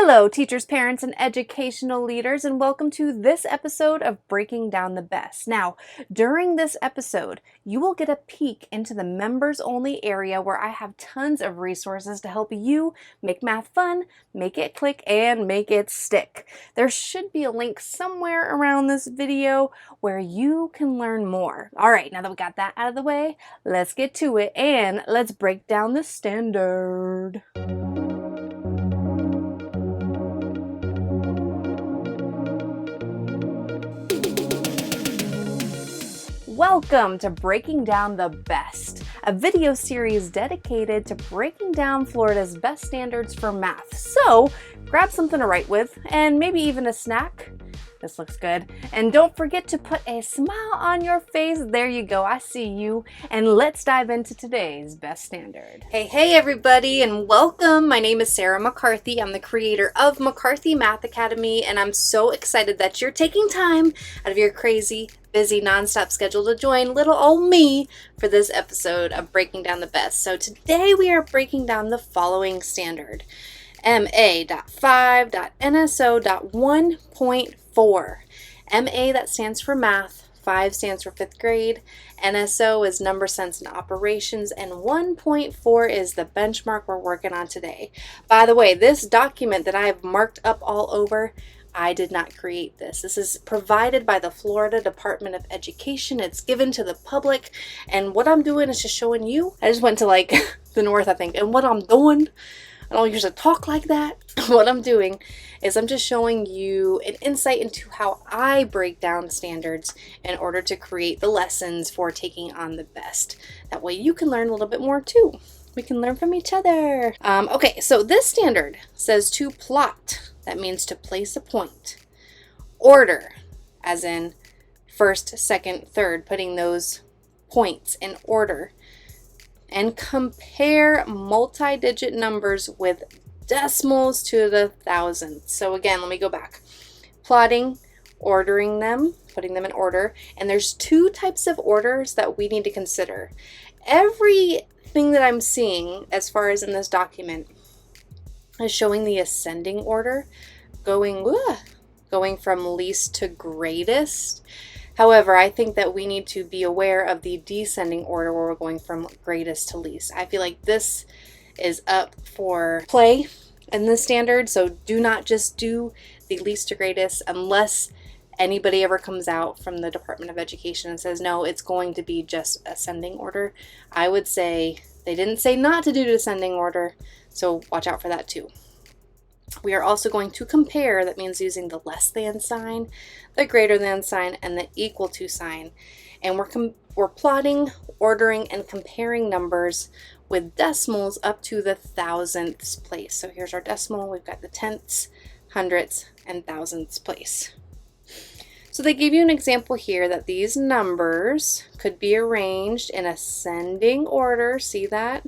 Hello, teachers, parents, and educational leaders, and welcome to this episode of Breaking Down the B.E.S.T. Now, during this episode, you will get a peek into the members-only area where I have tons of resources to help you make math fun, make it click, and make it stick. There should be a link somewhere around this video where you can learn more. All right, now that we got that out of the way, let's get to it, and let's break down the standard. Welcome to Breaking Down the B.E.S.T, a video series dedicated to breaking down Florida's best standards for math. So grab something to write with and maybe even a snack. This looks good. And don't forget to put a smile on your face. There you go. I see you. And let's dive into today's best standard. Hey everybody, and welcome. My name is Sarah McCarthy. I'm the creator of McCarthy Math Academy, and I'm so excited that you're taking time out of your crazy, busy, nonstop schedule to join little old me for this episode of Breaking Down the B.E.S.T. So today we are breaking down the following standard. MA.5.NSO.1.4. MA, that stands for math, 5 stands for 5th grade, NSO is number sense and operations, and 1.4 is the benchmark we're working on today. By the way, this document that I have marked up all over, I did not create this. This is provided by the Florida Department of Education. It's given to the public, and what I'm doing is just showing you. I just went to like the north, I think, and what I'm doing, I don't usually talk like that. What I'm doing is I'm just showing you an insight into how I break down standards in order to create the lessons for taking on the B.E.S.T. That way you can learn a little bit more too. We can learn from each other. Okay, so this standard says to plot. That means to place a point. Order, as in first, second, third, putting those points in order. And compare multi-digit numbers with decimals to the thousandths. So again, let me go back. Plotting, ordering them, putting them in order. And there's 2 types of orders that we need to consider. Everything that I'm seeing as far as in this document is showing the ascending order, going from least to greatest. However, I think that we need to be aware of the descending order where we're going from greatest to least. I feel like this is up for play in the standard, so do not just do the least to greatest unless anybody ever comes out from the Department of Education and says, no, it's going to be just ascending order. I would say they didn't say not to do descending order, so watch out for that too. We are also going to compare. That means using the less than sign, the greater than sign, and the equal to sign. And we're plotting, ordering, and comparing numbers with decimals up to the thousandths place. So here's our decimal. We've got the tenths, hundredths, and thousandths place. So they give you an example here that these numbers could be arranged in ascending order. See that?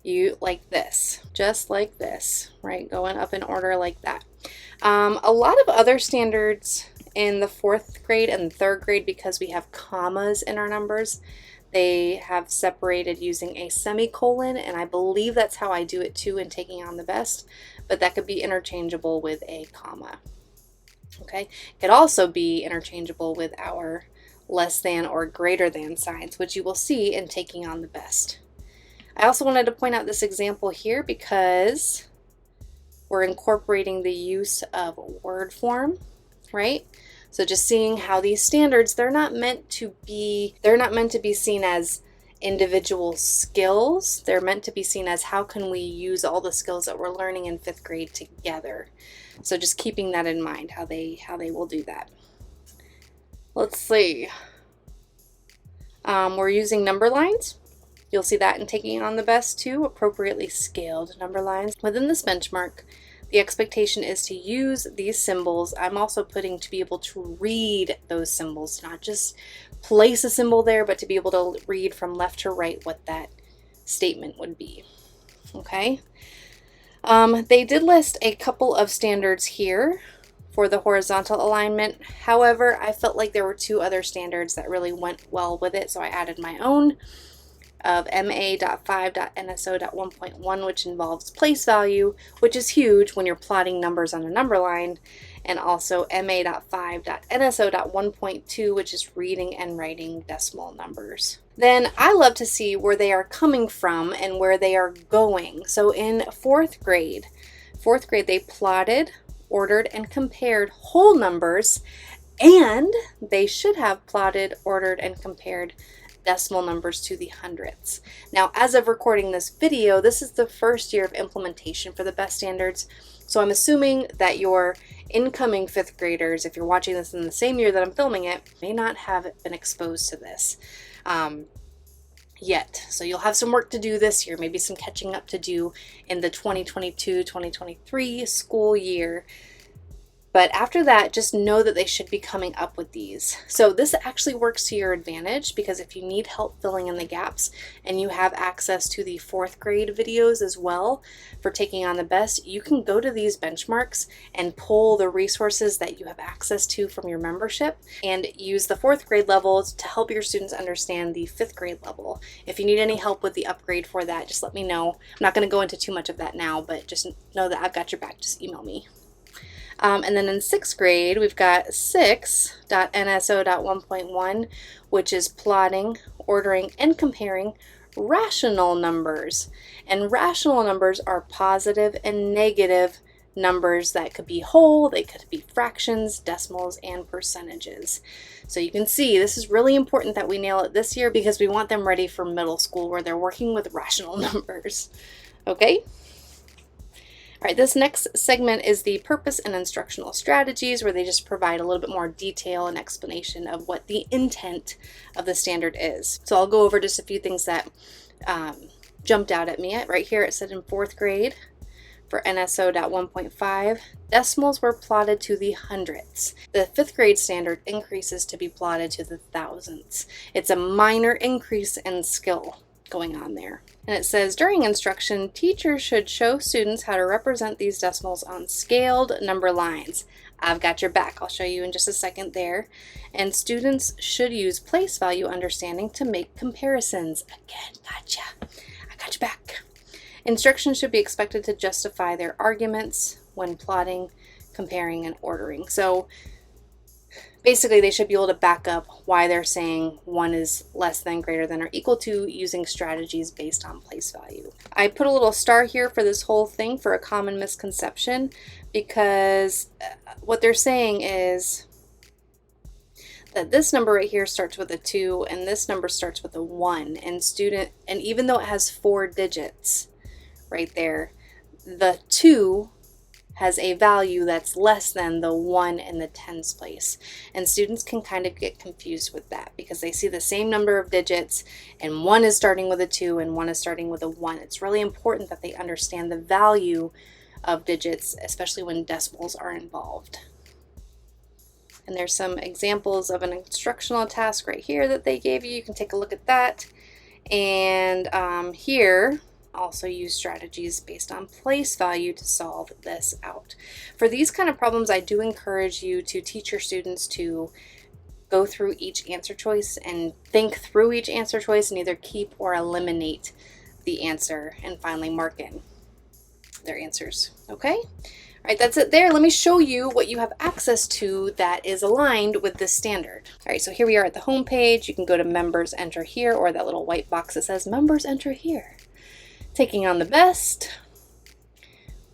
You like this, just like this, right? Going up in order like that. A lot of other standards in the 4th grade and 3rd grade, because we have commas in our numbers, they have separated using a semicolon, and I believe that's how I do it too in taking on the B.E.S.T, but that could be interchangeable with a comma. Okay, it could also be interchangeable with our less than or greater than signs, which you will see in taking on the B.E.S.T. I also wanted to point out this example here because we're incorporating the use of word form, right? So just seeing how these standards, they're not meant to be seen as individual skills. They're meant to be seen as how can we use all the skills that we're learning in 5th grade together. So just keeping that in mind, how they will do that. Let's see. We're using number lines. You'll see that in taking on the B.E.S.T too, appropriately scaled number lines. Within this benchmark, the expectation is to use these symbols. I'm also putting to be able to read those symbols, not just place a symbol there, but to be able to read from left to right what that statement would be. Okay. They did list a couple of standards here for the horizontal alignment. However, I felt like there were 2 other standards that really went well with it, so I added my own. of MA.5.NSO.1.1, which involves place value, which is huge when you're plotting numbers on a number line, and also MA.5.NSO.1.2, which is reading and writing decimal numbers. Then I love to see where they are coming from and where they are going. So in fourth grade, they plotted, ordered, and compared whole numbers, and they should have plotted, ordered, and compared decimal numbers to the hundredths. Now, as of recording this video, this is the first year of implementation for the B.E.S.T standards. So I'm assuming that your incoming fifth graders, if you're watching this in the same year that I'm filming it, may not have been exposed to this yet. So you'll have some work to do this year, maybe some catching up to do in the 2022-2023 school year. But after that, just know that they should be coming up with these. So this actually works to your advantage, because if you need help filling in the gaps and you have access to the fourth grade videos as well for taking on the B.E.S.T, you can go to these benchmarks and pull the resources that you have access to from your membership and use the fourth grade levels to help your students understand the fifth grade level. If you need any help with the upgrade for that, just let me know. I'm not going to go into too much of that now, but just know that I've got your back. Just email me. And then in sixth grade, we've got 6.NSO.1.1, which is plotting, ordering, and comparing rational numbers. And rational numbers are positive and negative numbers that could be whole, they could be fractions, decimals, and percentages. So you can see this is really important that we nail it this year, because we want them ready for middle school where they're working with rational numbers. Okay? All right, this next segment is the purpose and instructional strategies, where they just provide a little bit more detail and explanation of what the intent of the standard is. So I'll go over just a few things that jumped out at me. Right here it said in fourth grade for NSO.1.5, decimals were plotted to the hundredths. The fifth grade standard increases to be plotted to the thousandths. It's a minor increase in skill going on there. And it says, during instruction, teachers should show students how to represent these decimals on scaled number lines. I've got your back. I'll show you in just a second there. And students should use place value understanding to make comparisons. Again, gotcha. I got your back. Instruction should be expected to justify their arguments when plotting, comparing, and ordering. So basically, they should be able to back up why they're saying one is less than, greater than, or equal to, using strategies based on place value. I put a little star here for this whole thing for a common misconception, because what they're saying is that this number right here starts with a 2 and this number starts with a 1, and even though it has 4 digits right there, the 2 has a value that's less than the 1 in the tens place. And students can kind of get confused with that, because they see the same number of digits and one is starting with a 2 and one is starting with a 1. It's really important that they understand the value of digits, especially when decimals are involved. And there's some examples of an instructional task right here that they gave you. You can take a look at that. And here, also use strategies based on place value to solve this out. For these kind of problems, I do encourage you to teach your students to go through each answer choice and think through each answer choice and either keep or eliminate the answer and finally mark in their answers. Okay? All right, that's it there. Let me show you what you have access to that is aligned with this standard. All right, so here we are at the home page. You can go to members, enter here, or that little white box that says members, enter here. Taking on the B.E.S.T.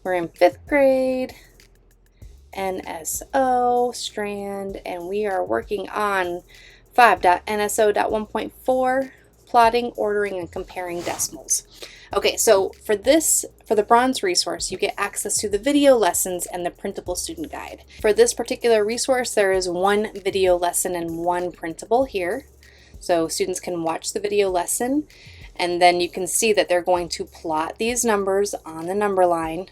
We're in 5th grade, NSO strand, and we are working on 5.NSO.1.4, plotting, ordering, and comparing decimals. Okay, so for the bronze resource, you get access to the video lessons and the printable student guide. For this particular resource, there is 1 video lesson and 1 printable here. So students can watch the video lesson, and then you can see that they're going to plot these numbers on the number line,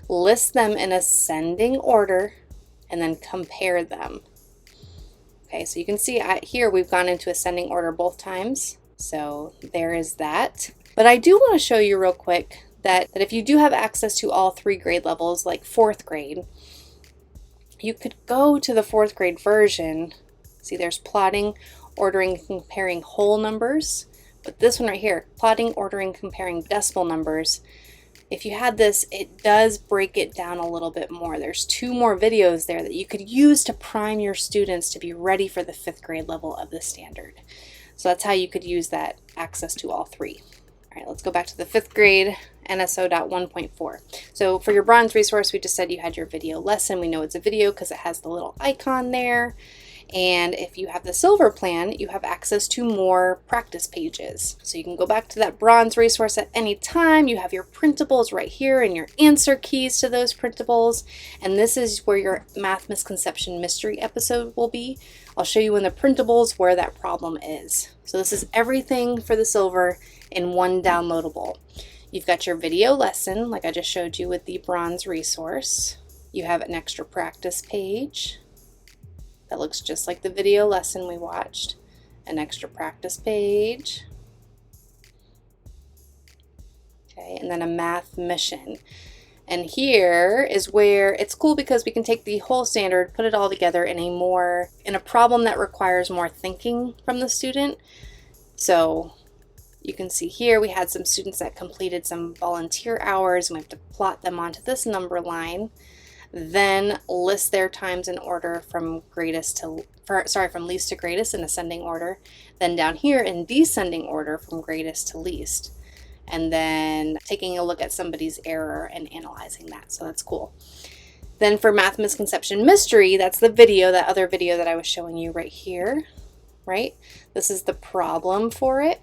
list them in ascending order, and then compare them. Okay, so you can see here we've gone into ascending order both times. So there is that. But I do want to show you real quick that if you do have access to all 3 grade levels, like 4th grade, you could go to the 4th grade version. See, there's plotting, ordering, comparing whole numbers, But this one right here, plotting, ordering, comparing decimal numbers, if you had this, it does break it down a little bit more. There's 2 more videos there that you could use to prime your students to be ready for the 5th grade level of the standard. So that's how you could use that access to all 3. All right, let's go back to the 5th grade NSO.1.4. So for your bronze resource, we just said you had your video lesson. We know it's a video because it has the little icon there. And if you have the silver plan, you have access to more practice pages. So you can go back to that bronze resource at any time. You have your printables right here and your answer keys to those printables. And this is where your math misconception mystery episode will be. I'll show you in the printables where that problem is. So this is everything for the silver in one downloadable. You've got your video lesson, like I just showed you with the bronze resource. You have an extra practice page that looks just like the video lesson we watched. An extra practice page. Okay, and then a math mission. And here is where it's cool because we can take the whole standard, put it all together in a problem that requires more thinking from the student. So you can see here we had some students that completed some volunteer hours, and we have to plot them onto this number line. Then list their times in order from least to greatest in ascending order. Then down here in descending order from greatest to least. And then taking a look at somebody's error and analyzing that. So that's cool. Then for math misconception mystery, that's the video, that other video that I was showing you right here, right? This is the problem for it.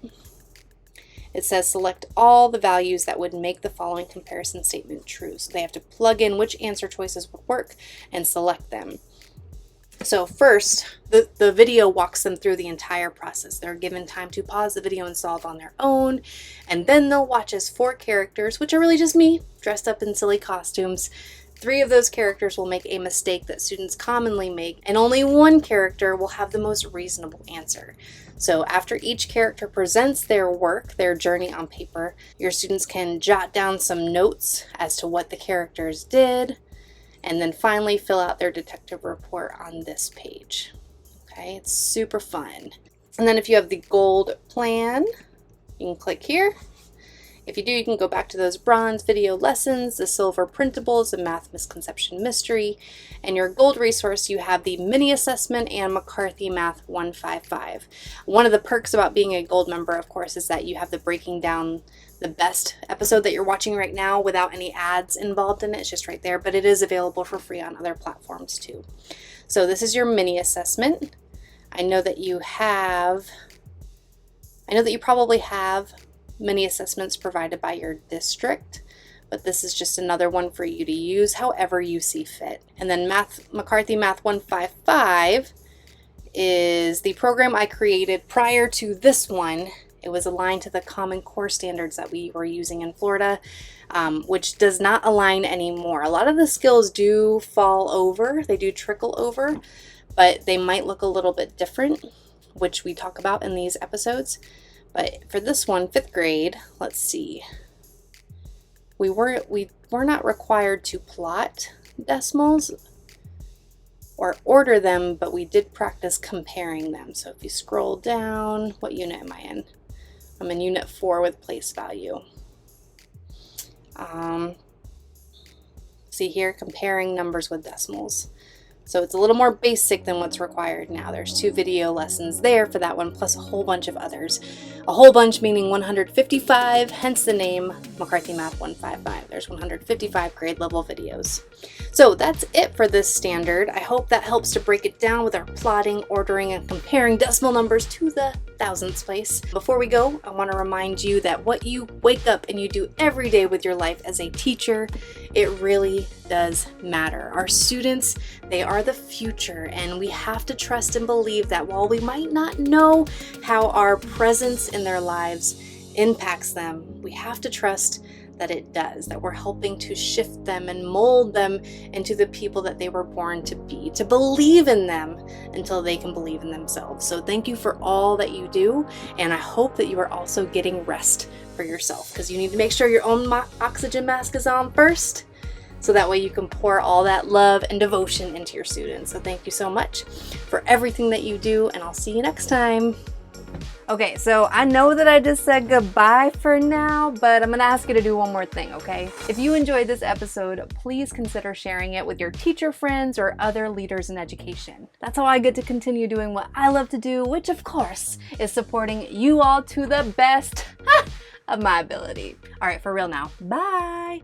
It says select all the values that would make the following comparison statement true. So they have to plug in which answer choices would work and select them. So first, the video walks them through the entire process. They're given time to pause the video and solve on their own. And then they'll watch as 4 characters, which are really just me, dressed up in silly costumes. 3 of those characters will make a mistake that students commonly make, and only 1 character will have the most reasonable answer. So after each character presents their work, their journey on paper, your students can jot down some notes as to what the characters did, and then finally fill out their detective report on this page. Okay, it's super fun. And then if you have the gold plan, you can click here. If you do, you can go back to those bronze video lessons, the silver printables, the math misconception mystery, and your gold resource, you have the mini assessment and McCarthy Math 155. One of the perks about being a gold member, of course, is that you have the breaking down the B.E.S.T episode that you're watching right now without any ads involved in it. It's just right there, but it is available for free on other platforms too. So this is your mini assessment. I know that you probably have many assessments provided by your district, but this is just another one for you to use however you see fit. And then McCarthy Math 155 is the program I created prior to this one. It was aligned to the Common Core standards that we were using in Florida, which does not align anymore. A lot of the skills do fall over, they do trickle over, but they might look a little bit different, which we talk about in these episodes. But for this one, 5th grade, let's see. We were not required to plot decimals or order them, but we did practice comparing them. So if you scroll down, what unit am I in? I'm in unit 4 with place value. See here, comparing numbers with decimals. So it's a little more basic than what's required now. There's 2 video lessons there for that one, plus a whole bunch of others. A whole bunch meaning 155, hence the name McCarthy Math 155. There's 155 grade level videos. So that's it for this standard. I hope that helps to break it down with our plotting, ordering, and comparing decimal numbers to the thousandths place. Before we go, I want to remind you that what you wake up and you do every day with your life as a teacher, it really does matter. Our students, they are the future, and we have to trust and believe that while we might not know how our presence in their lives impacts them, we have to trust that it does, that we're helping to shift them and mold them into the people that they were born to be, to believe in them until they can believe in themselves. So thank you for all that you do, and I hope that you are also getting rest for yourself, because you need to make sure your own oxygen mask is on first, so that way you can pour all that love and devotion into your students. So thank you so much for everything that you do, and I'll see you next time. Okay, so I know that I just said goodbye for now, but I'm gonna ask you to do one more thing, okay? If you enjoyed this episode, please consider sharing it with your teacher friends or other leaders in education. That's how I get to continue doing what I love to do, which of course is supporting you all to the best of my ability. All right, for real now. Bye.